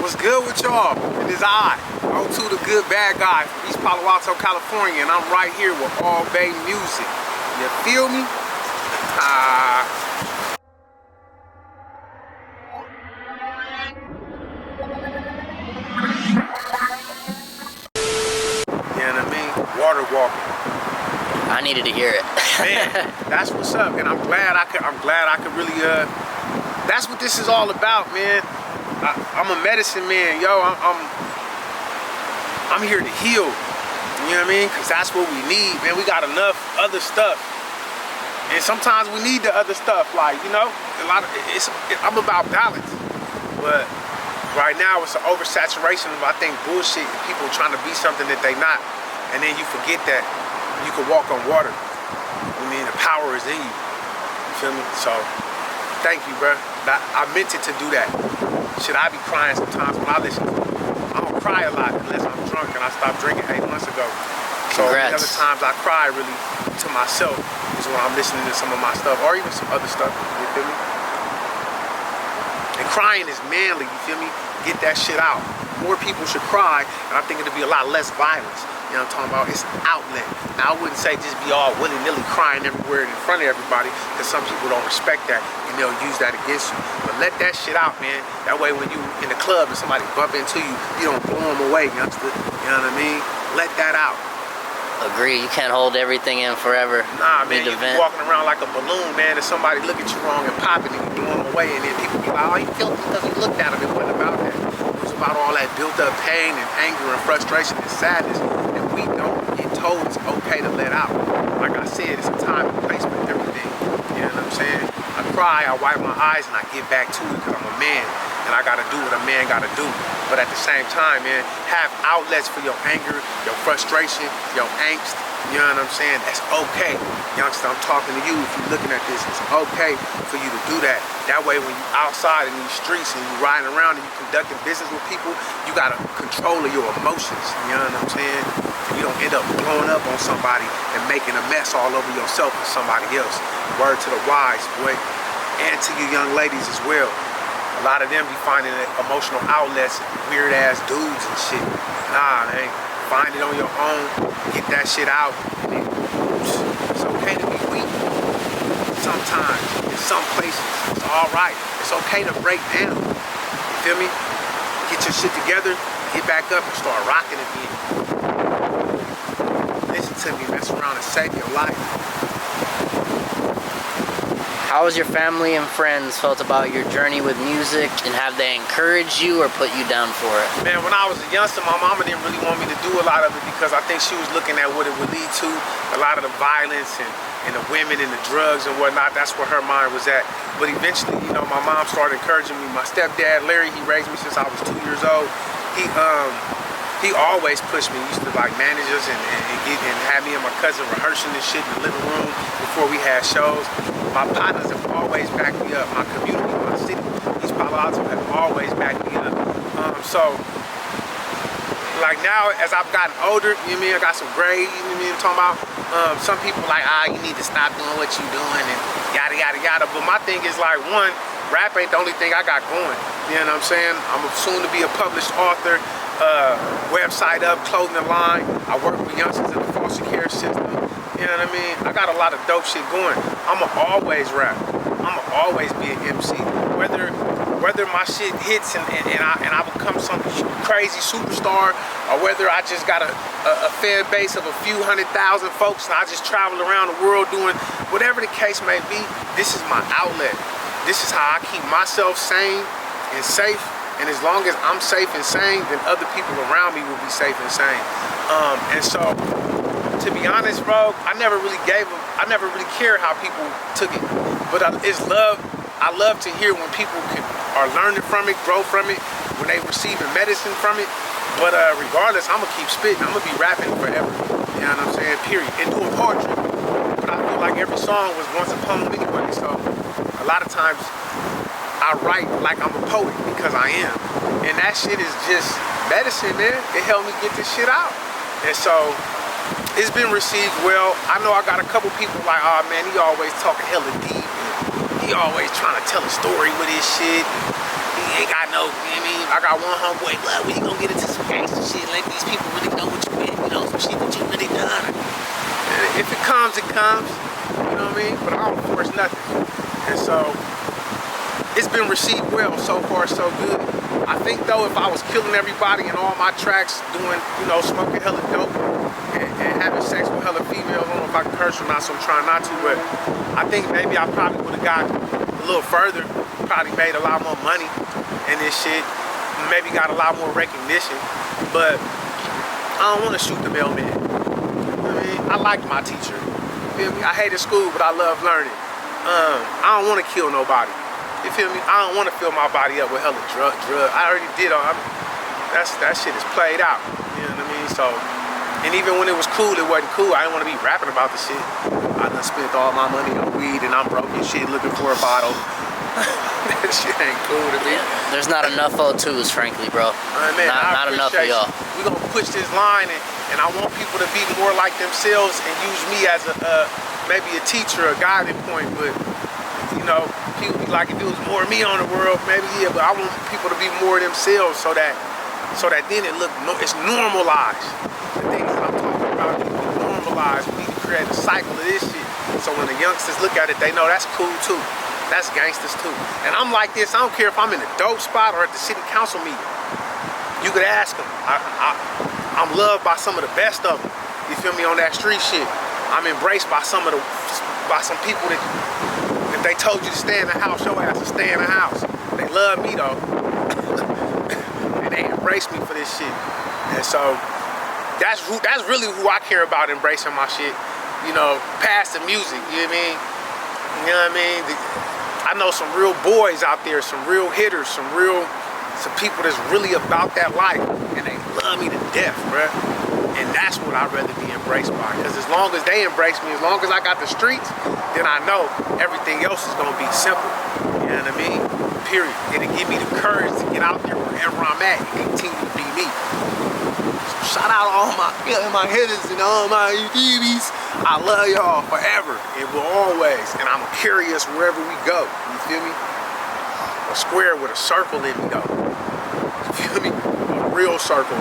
What's good with y'all? It is I, O2 the good bad guy from East Palo Alto, California, and I'm right here with All Bay Music. You feel me? You know what I mean? Water walking. I needed to hear it. Man, that's what's up, and I'm glad I could really that's what this is all about, man. I'm a medicine man, yo. I'm here to heal. You know what I mean? Cause that's what we need, man. We got enough other stuff, and sometimes we need the other stuff. Like, you know, I'm about balance, but right now it's an oversaturation of, I think, bullshit and people trying to be something that they not, and then you forget that you can walk on water. I mean, the power is in you. You feel me? So, thank you, bro. I meant it to do that. Shit, I be crying sometimes when I listen to it. I don't cry a lot unless I'm drunk, and I stopped drinking 8 months ago. So the other times I cry really to myself is when I'm listening to some of my stuff, or even some other stuff. You feel me? And crying is manly. You feel me? Get that shit out. More people should cry, and I think it'll be a lot less violence. You know what I'm talking about? It's an outlet. Now, I wouldn't say just be all willy-nilly crying everywhere in front of everybody, because some people don't respect that, and they'll use that against you. But let that shit out, man. That way when you in the club and somebody bump into you, you don't blow them away, youngster. You know what I mean? Let that out. Agree. You can't hold everything in forever. Nah, man, you be walking around like a balloon, man, and somebody look at you wrong and pop it and you blow them away, and then people be like, oh, you killed because you looked at him. It wasn't about that. It was about all that built-up pain and anger and frustration and sadness. We don't get told it's okay to let out. Like I said, it's a time and place for everything. You know what I'm saying? I cry, I wipe my eyes, and I get back to it because I'm a man, and I gotta do what a man gotta do. But at the same time, man, have outlets for your anger, your frustration, your angst. You know what I'm saying? That's okay. Youngster, I'm talking to you. If you're looking at this, it's okay for you to do that. That way, when you're outside in these streets and you're riding around and you're conducting business with people, you got a control of your emotions. You know what I'm saying? You don't end up blowing up on somebody and making a mess all over yourself and somebody else. Word to the wise, boy. And to you young ladies as well. A lot of them be finding emotional outlets, weird ass dudes and shit. Nah, man. Find it on your own. Get that shit out. And it's okay to be weak. Sometimes, in some places, it's all right. It's okay to break down. You feel me? Get your shit together, get back up and start rocking again. Listen to me, mess around and save your life. How has your family and friends felt about your journey with music, and have they encouraged you or put you down for it? Man, when I was a youngster, my mama didn't really want me to do a lot of it because I think she was looking at what it would lead to. A lot of the violence and the women and the drugs and whatnot, that's where her mind was at. But eventually, you know, my mom started encouraging me. My stepdad, Larry, he raised me since I was 2 years old. He always pushed me. He used to like manage us and have me and my cousin rehearsing this shit in the living room before we had shows. My partners have always backed me up. My community, my city, East Palo Alto have always backed me up. So, like now, as I've gotten older, you know what I mean, I got some grades, you know what I mean, I'm talking about. Some people like, you need to stop doing what you doing and yada, yada, yada. But my thing is like, one, rap ain't the only thing I got going. You know what I'm saying? I'm soon to be a published author. Website up, clothing line. I work with youngsters in the foster care system. You know what I mean? I got a lot of dope shit going. I'ma always rap. I'ma always be an MC. Whether my shit hits and I become some crazy superstar, or whether I just got a fan base of a few 100,000 folks and I just travel around the world doing whatever the case may be, this is my outlet. This is how I keep myself sane and safe. And as long as I'm safe and sane, then other people around me will be safe and sane. And so, to be honest, bro, I never really cared how people took it. But it's love. I love to hear when people are learning from it, grow from it, when they receiving medicine from it. But regardless, I'm gonna keep spitting. I'm gonna be rapping forever. You know what I'm saying? Period. And doing poetry. But I feel like every song was once a poem anyway. So a lot of times, I write like I'm a poet because I am. And that shit is just medicine, man. It helped me get this shit out. And so, it's been received well. I know I got a couple people like, oh man, he always talking hella deep. And he always trying to tell a story with his shit. He ain't got no, you know what I mean? I got one homeboy, blood, we gonna get into some gangster shit, let these people really know what you been, you know, some shit that you really done. And if it comes, it comes, you know what I mean? But I don't force nothing. And so, it's been received well, so far so good. I think though, if I was killing everybody in all my tracks, doing, you know, smoking hella dope, and having sex with hella females, I don't know if I can curse or not, so I'm trying not to, but I think maybe I probably would have got a little further, probably made a lot more money in this shit, maybe got a lot more recognition, but I don't want to shoot the mailman. You know what I mean? I liked my teacher. You feel me? I hated school, but I love learning. I don't want to kill nobody. You feel me? I don't want to fill my body up with hella drug. I already did all. That shit is played out. You know what I mean? So, and even when it was cool, it wasn't cool. I didn't want to be rapping about the shit. I done spent all my money on weed and I'm broke and shit looking for a bottle. That shit ain't cool to me. There's not enough O2s, frankly, bro. Man, not enough for y'all. We gonna push this line, and I want people to be more like themselves and use me as maybe a teacher, a guiding point. But you know, people be like, if it was more of me on the world, maybe yeah. But I want people to be more themselves, so that then it's normalized. The things that I'm talking about need to be normalized. We need to create a cycle of this shit. So when the youngsters look at it, they know that's cool too. That's gangsters too. And I'm like this, I don't care if I'm in a dope spot or at the city council meeting. You could ask them. I'm loved by some of the best of them. You feel me, on that street shit. I'm embraced by some people that if they told you to stay in the house, your ass to stay in the house. They love me though. And they embrace me for this shit. And so that's really who I care about embracing my shit. You know, past the music, you know what I mean? You know what I mean? I know some real boys out there, some real hitters, some people that's really about that life, and they love me to death, bruh. And that's what I'd rather be embraced by. Because as long as they embrace me, as long as I got the streets, then I know everything else is gonna be simple. You know what I mean? Period. It'll give me the courage to get out there wherever I'm at and continue to be me. So shout out to all my hitters and all my UDBs. I love y'all forever and will always, and I'm curious wherever we go. You feel me? A square with a circle in me though. You feel me? A real circle.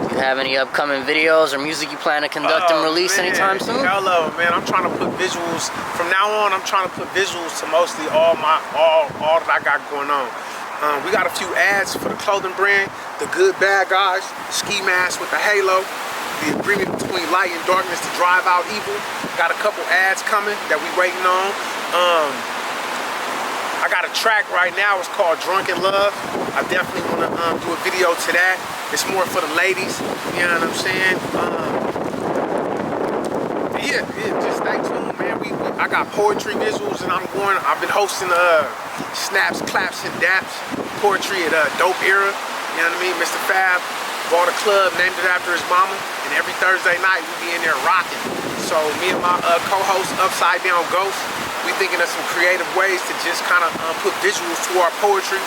Do you have any upcoming videos or music you plan to conduct and release anytime soon? Hello, man. I'm trying to put visuals. From now on, I'm trying to put visuals to mostly all that I got going on. We got a few ads for the clothing brand, the Good Bad Guys, ski mask with the halo, the agreement between light and darkness to drive out evil. Got a couple ads coming that we waiting on. I got a track right now, it's called Drunken Love. I definitely want to do a video to that. It's more for the ladies, you know what I'm saying? Yeah, just stay tuned, man. I got poetry visuals and I've been hosting Snaps, Claps, and Daps poetry at Dope Era, you know what I mean? Mistah Fabs bought a club, named it after his mama, and every Thursday night we be in there rocking. So me and my co-host, Upside Down Ghost, we thinking of some creative ways to just kind of put visuals to our poetry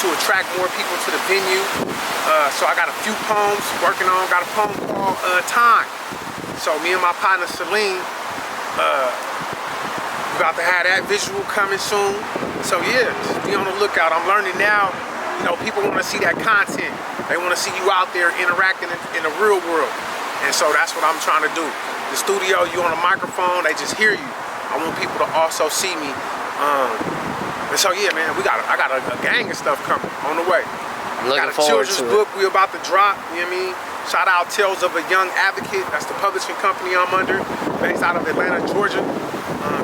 to attract more people to the venue. So I got a few poems working on, got a poem called Time. So me and my partner Celine, about to have that visual coming soon. So yeah, just be on the lookout. I'm learning now, you know, people want to see that content. They want to see you out there interacting in the real world. And so that's what I'm trying to do. The studio, you on a microphone, they just hear you. I want people to also see me. And so yeah, man, I got a gang of stuff coming on the way. Looking got a forward children's to book we about to drop, you know what I mean? Shout out Tales of a Young Advocate. That's the publishing company I'm under, based out of Atlanta, Georgia.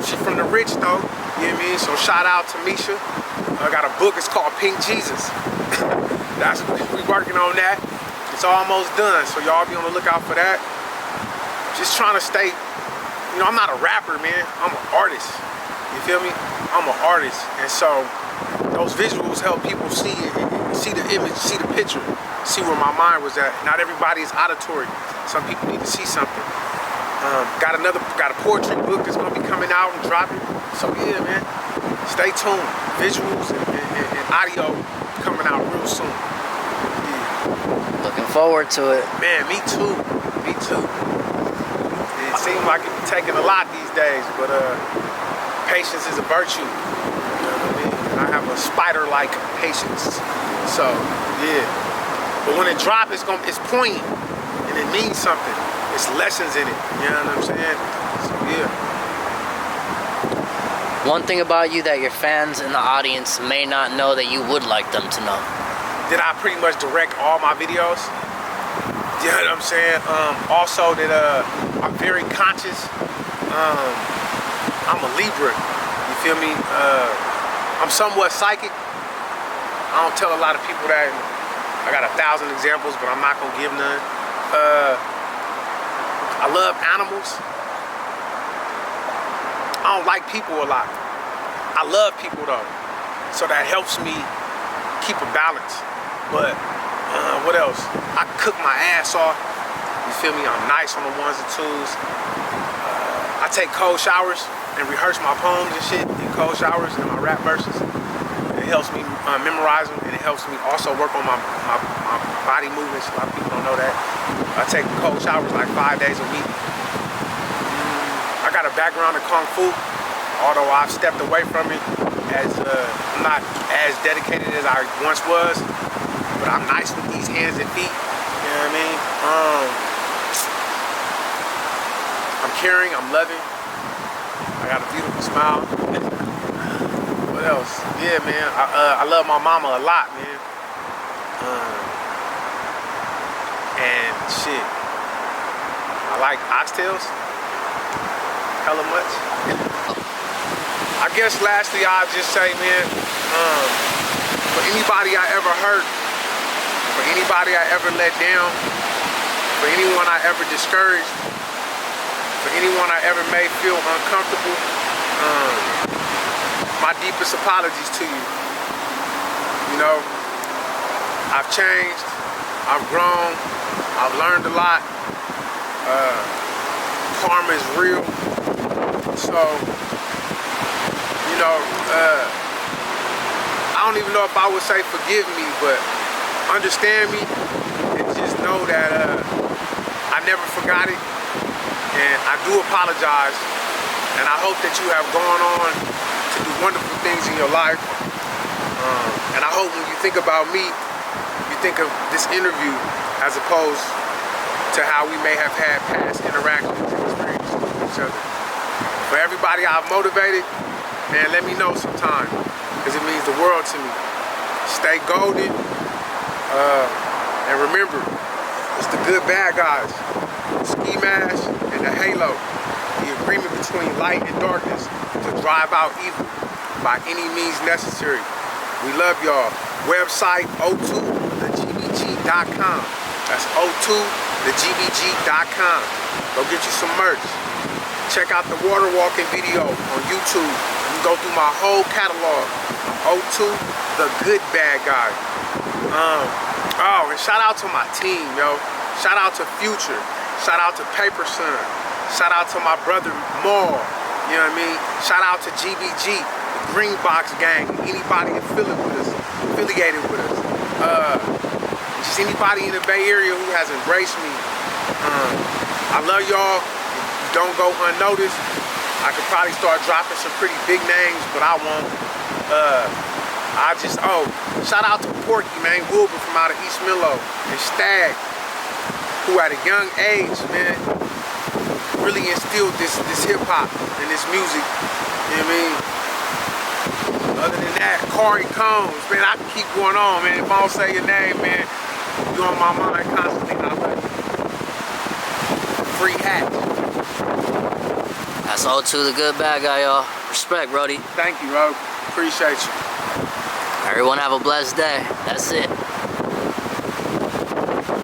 She from the rich though, you know what I mean? So shout out to Misha. I got a book, it's called Pink Jesus. We working on that. It's almost done, so y'all be on the lookout for that. Just trying to stay, you know, I'm not a rapper, man. I'm an artist. You feel me? I'm an artist. And so those visuals help people see it, see the image, see the picture, see where my mind was at. Not everybody is auditory. Some people need to see something. Got a poetry book that's gonna be coming out and dropping. So yeah, man, stay tuned. Visuals and audio coming out real soon. Yeah. Looking forward to it. Man, me too. Me too. It seems like it's taking a lot these days, but patience is a virtue. You know what I mean? And I have have a spider-like patience. So, yeah. But when it drops, it's poignant, and it means something. It's lessons in it, you know what I'm saying? So, yeah. One thing about you that your fans and the audience may not know that you would like them to know. That I pretty much direct all my videos. You know what I'm saying? Also that I'm very conscious. I'm a Libra, you feel me? I'm somewhat psychic. I don't tell a lot of people that. I got 1,000 examples, but I'm not gonna give none. I love animals. I don't like people a lot. I love people though. So that helps me keep a balance. But what else? I cook my ass off. You feel me? I'm nice on the ones and twos. I take cold showers and rehearse my poems and shit in cold showers and my rap verses. It helps me memorize them, and it helps me also work on my body movements. A lot of people don't know that. I take cold showers like 5 days a week. I got a background in Kung Fu, although I've stepped away from it as I'm not as dedicated as I once was, but I'm nice with these hands and feet, you know what I mean? I'm caring, I'm loving, I got a beautiful smile. What else? Yeah, man, I love my mama a lot, man. And shit, I like oxtails. Hella much. I guess lastly I'll just say, man, for anybody I ever hurt, for anybody I ever let down, for anyone I ever discouraged, for anyone I ever made feel uncomfortable, my deepest apologies to you. You know, I've changed, I've grown, I've learned a lot. Karma is real. So, you know, I don't even know if I would say forgive me, but understand me and just know that I never forgot it, and I do apologize, and I hope that you have gone on to do wonderful things in your life, and I hope when you think about me, you think of this interview as opposed to how we may have had past interactions and experiences with each other. For everybody I've motivated, man, let me know sometime, because it means the world to me. Stay golden, and remember, it's the good bad guys, the ski mask and the halo, the agreement between light and darkness to drive out evil by any means necessary. We love y'all. Website o2thegbg.com. That's o2thegbg.com. Go get you some merch. Check out the water walking video on YouTube. You can go through my whole catalog. O2, the good bad guy. Oh, and shout out to my team, yo. Shout out to Future. Shout out to Paper Son. Shout out to my brother Maul. You know what I mean? Shout out to GBG, the Green Box Gang. Anybody affiliated with us. Just anybody in the Bay Area who has embraced me. I love y'all. Don't go unnoticed. I could probably start dropping some pretty big names, but I won't. Shout out to Porky, man, Wilbur from out of East Millow, and Stag, who at a young age, man, really instilled this hip-hop and this music, you know what I mean? Other than that, Corey Combs, man, I can keep going on, man. If I don't say your name, man, you're on my mind constantly, and I love you. Free hat. That's O2 the good bad guy, y'all. Respect, Brody. Thank you, bro. Appreciate you. Everyone have a blessed day. That's it.